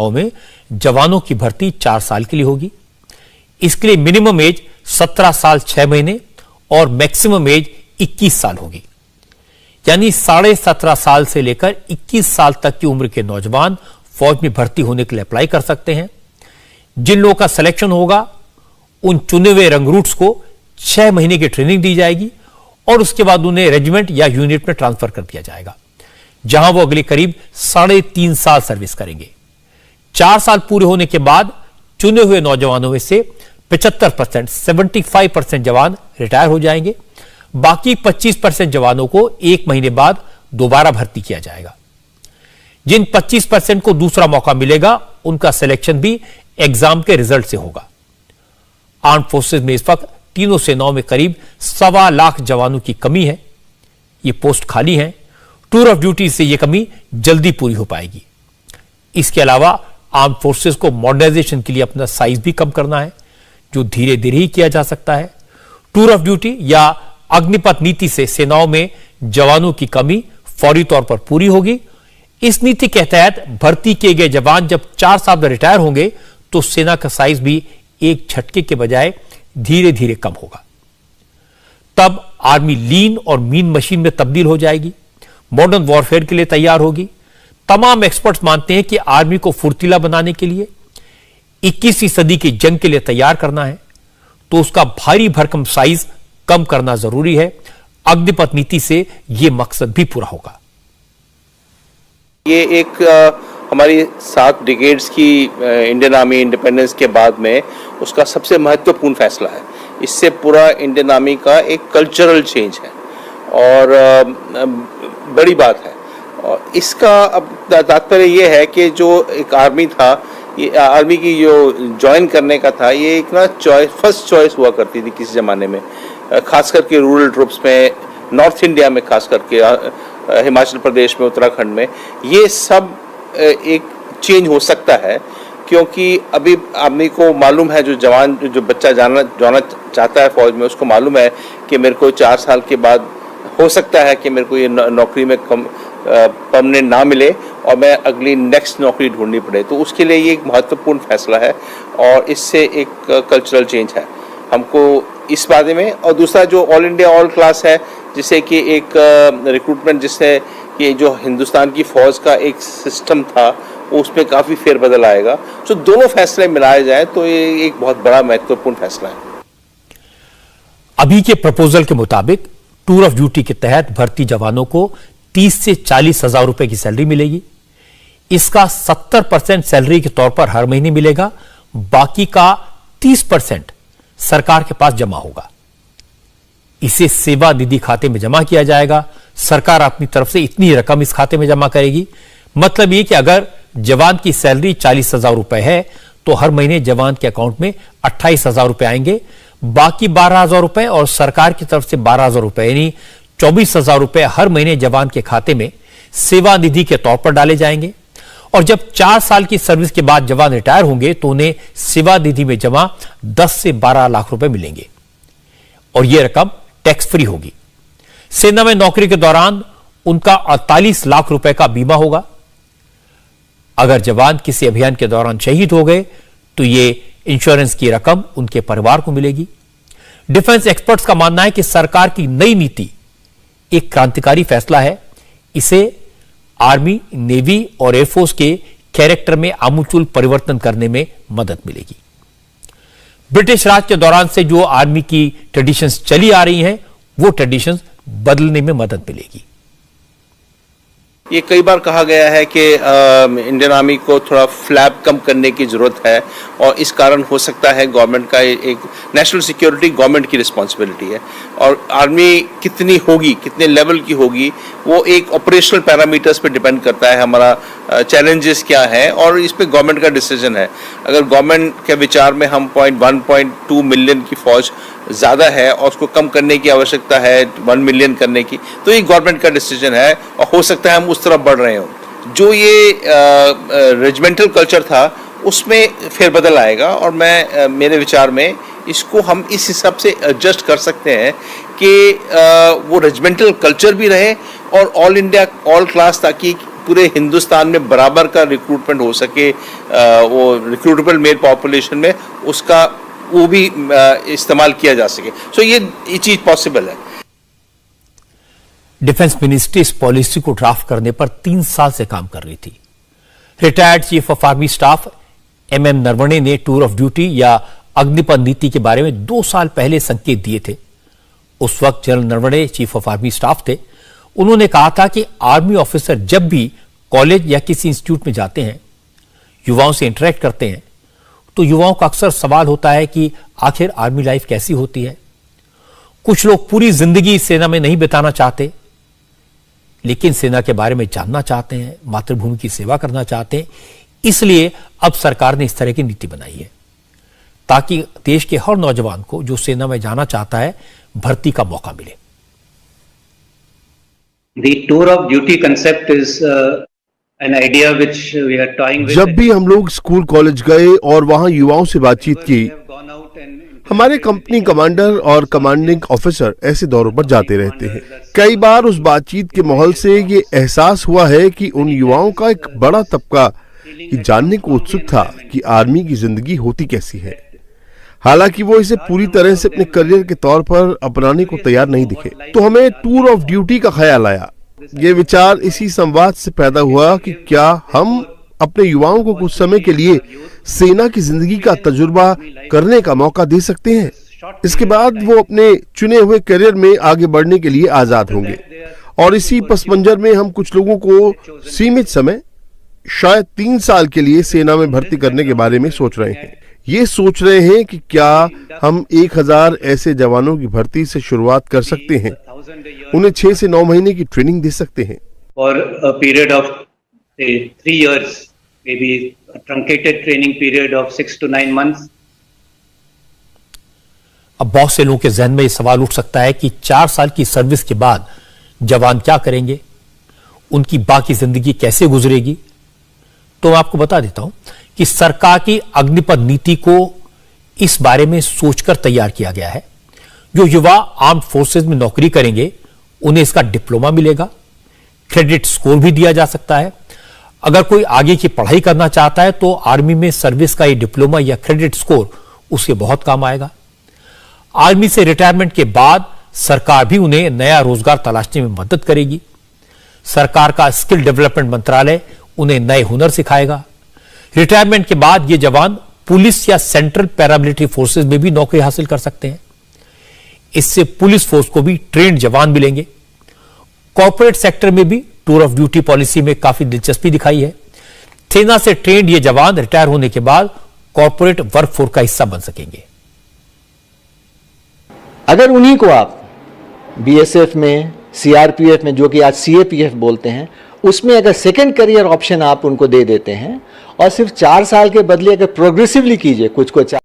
में जवानों की भर्ती 4 साल के लिए होगी। इसके लिए मिनिमम एज 17 साल 6 महीने और मैक्सिमम एज 21 साल होगी। यानी 17.5 साल से लेकर 21 साल तक की उम्र के नौजवान फौज में भर्ती होने के लिए अप्लाई कर सकते हैं। जिन लोगों का सिलेक्शन होगा उन चुने हुए रंगरूट्स को 6 महीने की ट्रेनिंग दी जाएगी और उसके बाद उन्हें रेजिमेंट या यूनिट में ट्रांसफर कर दिया जाएगा, जहां वो अगले करीब 3.5 साल सर्विस करेंगे। 4 साल पूरे होने के बाद चुने हुए नौजवानों में से 75% 75% जवान रिटायर हो जाएंगे। बाकी 25% जवानों को 1 महीने बाद दोबारा भर्ती किया जाएगा। जिन 25% को दूसरा मौका मिलेगा उनका सिलेक्शन भी एग्जाम के रिजल्ट से होगा। आर्म फोर्सेस में इस वक्त तीनों सेनाओं में करीब 1.25 लाख जवानों की कमी है। ये पोस्ट खाली हैं। टूर ऑफ ड्यूटी से यह कमी जल्दी पूरी हो पाएगी। इसके अलावा आर्म फोर्सेस को मॉडर्नाइजेशन के लिए अपना साइज भी कम करना है, जो धीरे धीरे ही किया जा सकता है। टूर ऑफ ड्यूटी या अग्निपथ नीति से सेनाओं में जवानों की कमी फौरी तौर पर पूरी होगी। इस नीति के तहत भर्ती किए गए जवान जब 4 साल में रिटायर होंगे तो सेना का साइज भी एक झटके के बजाय धीरे धीरे कम होगा। तब आर्मी लीन और मीन मशीन में तब्दील हो जाएगी, मॉडर्न वॉरफेयर के लिए तैयार होगी। तमाम एक्सपर्ट्स मानते हैं कि आर्मी को फुर्तीला बनाने के लिए 21वीं सदी की जंग के लिए तैयार करना है तो उसका भारी भरकम साइज कम करना जरूरी है। अग्निपथ नीति से यह मकसद भी पूरा होगा। ये एक हमारी 7 डिकेड्स की इंडियन आर्मी इंडिपेंडेंस के बाद में उसका सबसे महत्वपूर्ण फैसला है। इससे पूरा इंडियन आर्मी का एक कल्चरल चेंज है और बड़ी बात है। और इसका अब तात्पर्य ये है कि जो एक आर्मी था, ये आर्मी की जो ज्वाइन करने का था, ये एक ना फर्स्ट चॉइस हुआ करती थी किसी ज़माने में, खास करके रूरल ट्रुप्स में, नॉर्थ इंडिया में, खास करके हिमाचल प्रदेश में, उत्तराखंड में। ये सब एक चेंज हो सकता है क्योंकि अभी आदमी को मालूम है, जो बच्चा जाना चाहता है फौज में, उसको मालूम है कि मेरे को 4 साल के बाद हो सकता है कि मेरे को ये नौकरी में परमानेंट ना मिले और मैं अगली नेक्स्ट नौकरी ढूंढनी पड़े। तो उसके लिए ये एक महत्वपूर्ण फैसला है और इससे एक कल्चरल चेंज है हमको इस बारे में। और दूसरा जो ऑल इंडिया ऑल क्लास है, जिसे कि एक रिक्रूटमेंट, जिससे ये जो हिंदुस्तान की फौज का एक सिस्टम था उसमें काफ़ी फेरबदल आएगा। तो दोनों फैसले मिलाए जाए तो ये एक बहुत बड़ा महत्वपूर्ण फैसला है। अभी के प्रपोजल के मुताबिक टूर ऑफ ड्यूटी के तहत भर्ती जवानों को 30 से 40 हजार रुपए की सैलरी मिलेगी। इसका 70% सैलरी के तौर पर हर महीने मिलेगा, बाकी का 30% सरकार के पास जमा होगा। इसे सेवा निधि खाते में जमा किया जाएगा। सरकार अपनी तरफ से इतनी रकम इस खाते में जमा करेगी। मतलब यह कि अगर जवान की सैलरी 40,000 रुपए है तो हर महीने जवान के अकाउंट में 28,000 रुपए आएंगे। बाकी 12,000 रुपए और सरकार की तरफ से 12,000 रुपए यानी 24,000 रुपए हर महीने जवान के खाते में सेवा निधि के तौर पर डाले जाएंगे। और जब 4 साल की सर्विस के बाद जवान रिटायर होंगे तो उन्हें सेवा निधि में जमा 10 से 12 लाख रुपए मिलेंगे और यह रकम टैक्स फ्री होगी। सेना में नौकरी के दौरान उनका 48 लाख रुपए का बीमा होगा। अगर जवान किसी अभियान के दौरान शहीद हो गए तो यह इंश्योरेंस की रकम उनके परिवार को मिलेगी। डिफेंस एक्सपर्ट्स का मानना है कि सरकार की नई नीति एक क्रांतिकारी फैसला है। इसे आर्मी, नेवी और एयरफोर्स के कैरेक्टर में आमूल परिवर्तन करने में मदद मिलेगी। ब्रिटिश राज के दौरान से जो आर्मी की ट्रेडिशंस चली आ रही हैं, वो ट्रेडिशंस बदलने में मदद मिलेगी। ये कई बार कहा गया है कि इंडियन आर्मी को थोड़ा फ्लैप कम करने की ज़रूरत है और इस कारण हो सकता है गवर्नमेंट का एक नेशनल सिक्योरिटी गवर्नमेंट की रिस्पांसिबिलिटी है और आर्मी कितनी होगी, कितने लेवल की होगी, वो एक ऑपरेशनल पैरामीटर्स पे डिपेंड करता है। हमारा चैलेंजेस क्या है और इस पे गवर्नमेंट का डिसीजन है। अगर गवर्नमेंट के विचार में हम 1.2 मिलियन की फौज ज़्यादा है और उसको कम करने की आवश्यकता है 1 मिलियन करने की, तो ये गवर्नमेंट का डिसीजन है और हो सकता है हम उस तरफ बढ़ रहे हो। जो ये रेजिमेंटल कल्चर था उसमें फेरबदल आएगा और मेरे विचार में इसको हम इस हिसाब से एडजस्ट कर सकते हैं कि वो रेजिमेंटल कल्चर भी रहे और ऑल इंडिया ऑल क्लास, ताकि पूरे हिंदुस्तान में बराबर का रिक्रूटमेंट हो सके, वो रिक्रूटेबल मेल पॉपुलेशन में उसका वो भी इस्तेमाल किया जा सके। सो ये चीज पॉसिबल है। डिफेंस मिनिस्ट्री इस पॉलिसी को ड्राफ्ट करने पर 3 साल से काम कर रही थी। Retired chief of army staff MM Naravane ने टूर ऑफ ड्यूटी या अग्निपथ नीति के बारे में 2 साल पहले संकेत दिए थे। उस वक्त general Naravane chief of army staff थे। उन्होंने कहा था कि आर्मी ऑफिसर जब भी कॉलेज या किसी इंस्टीट्यूट में जाते हैं, युवाओं से इंटरेक्ट करते हैं, तो युवाओं का अक्सर सवाल होता है कि आखिर आर्मी लाइफ कैसी होती है। कुछ लोग पूरी जिंदगी सेना में नहीं बिताना चाहते, लेकिन सेना के बारे में जानना चाहते हैं, मातृभूमि की सेवा करना चाहते हैं। इसलिए अब सरकार ने इस तरह की नीति बनाई है ताकि देश के हर नौजवान को जो सेना में जाना चाहता है भर्ती का मौका मिले। The tour of duty concept is an idea which we are toying with. जब भी हम लोग स्कूल कॉलेज गए और वहां युवाओं से बातचीत की, हमारे कंपनी कमांडर और कमांडिंग ऑफिसर ऐसे दौरों पर जाते रहते हैं। कई बार उस बातचीत के माहौल से ये एहसास हुआ है कि उन युवाओं का एक बड़ा तबका ये जानने को उत्सुक था कि आर्मी की जिंदगी होती कैसी है। हालांकि वो इसे पूरी तरह से अपने करियर के तौर पर अपनाने को तैयार नहीं दिखे, तो हमें टूर ऑफ ड्यूटी का ख्याल आया। ये विचार इसी संवाद से पैदा हुआ कि क्या हम अपने युवाओं को कुछ समय के लिए सेना की जिंदगी का तजुर्बा करने का मौका दे सकते हैं। इसके बाद वो अपने चुने हुए करियर में आगे बढ़ने के लिए आजाद होंगे। और इसी पस मंजर में हम कुछ लोगों को सीमित समय, शायद 3 साल के लिए सेना में भर्ती करने के बारे में सोच रहे हैं। ये सोच रहे हैं कि क्या हम 1000 ऐसे जवानों की भर्ती से शुरुआत कर सकते हैं, उन्हें 6 से 9 महीने की ट्रेनिंग दे सकते हैं। For a period of say 3 years, maybe a truncated training period of 6 to 9 months. अब बहुत से लोगों के जहन में यह सवाल उठ सकता है कि 4 साल की सर्विस के बाद जवान क्या करेंगे, उनकी बाकी जिंदगी कैसे गुजरेगी। तो मैं आपको बता देता हूं कि सरकार की अग्निपथ नीति को इस बारे में सोचकर तैयार किया गया है। जो युवा आर्म्ड फोर्सेज में नौकरी करेंगे उन्हें इसका डिप्लोमा मिलेगा, क्रेडिट स्कोर भी दिया जा सकता है। अगर कोई आगे की पढ़ाई करना चाहता है तो आर्मी में सर्विस का ये डिप्लोमा या क्रेडिट स्कोर उसके बहुत काम आएगा। आर्मी से रिटायरमेंट के बाद सरकार भी उन्हें नया रोजगार तलाशने में मदद करेगी। सरकार का स्किल डेवलपमेंट मंत्रालय उन्हें नए हुनर सिखाएगा। रिटायरमेंट के बाद ये जवान पुलिस या सेंट्रल पैरामिलिट्री फोर्सेज में भी नौकरी हासिल कर सकते हैं। इससे पुलिस फोर्स को भी ट्रेंड जवान मिलेंगे। कॉर्पोरेट सेक्टर में भी टूर ऑफ ड्यूटी पॉलिसी में काफी दिलचस्पी दिखाई है। सेना से ट्रेंड ये जवान रिटायर होने के बाद कॉर्पोरेट वर्कफोर्स का हिस्सा बन सकेंगे। अगर उन्हीं को आप बीएसएफ में, सीआरपीएफ में, जो कि आज सीएपीएफ बोलते हैं, उसमें अगर सेकंड करियर ऑप्शन आप उनको दे देते हैं और सिर्फ 4 साल के बदले अगर प्रोग्रेसिवली कीजिए, कुछ को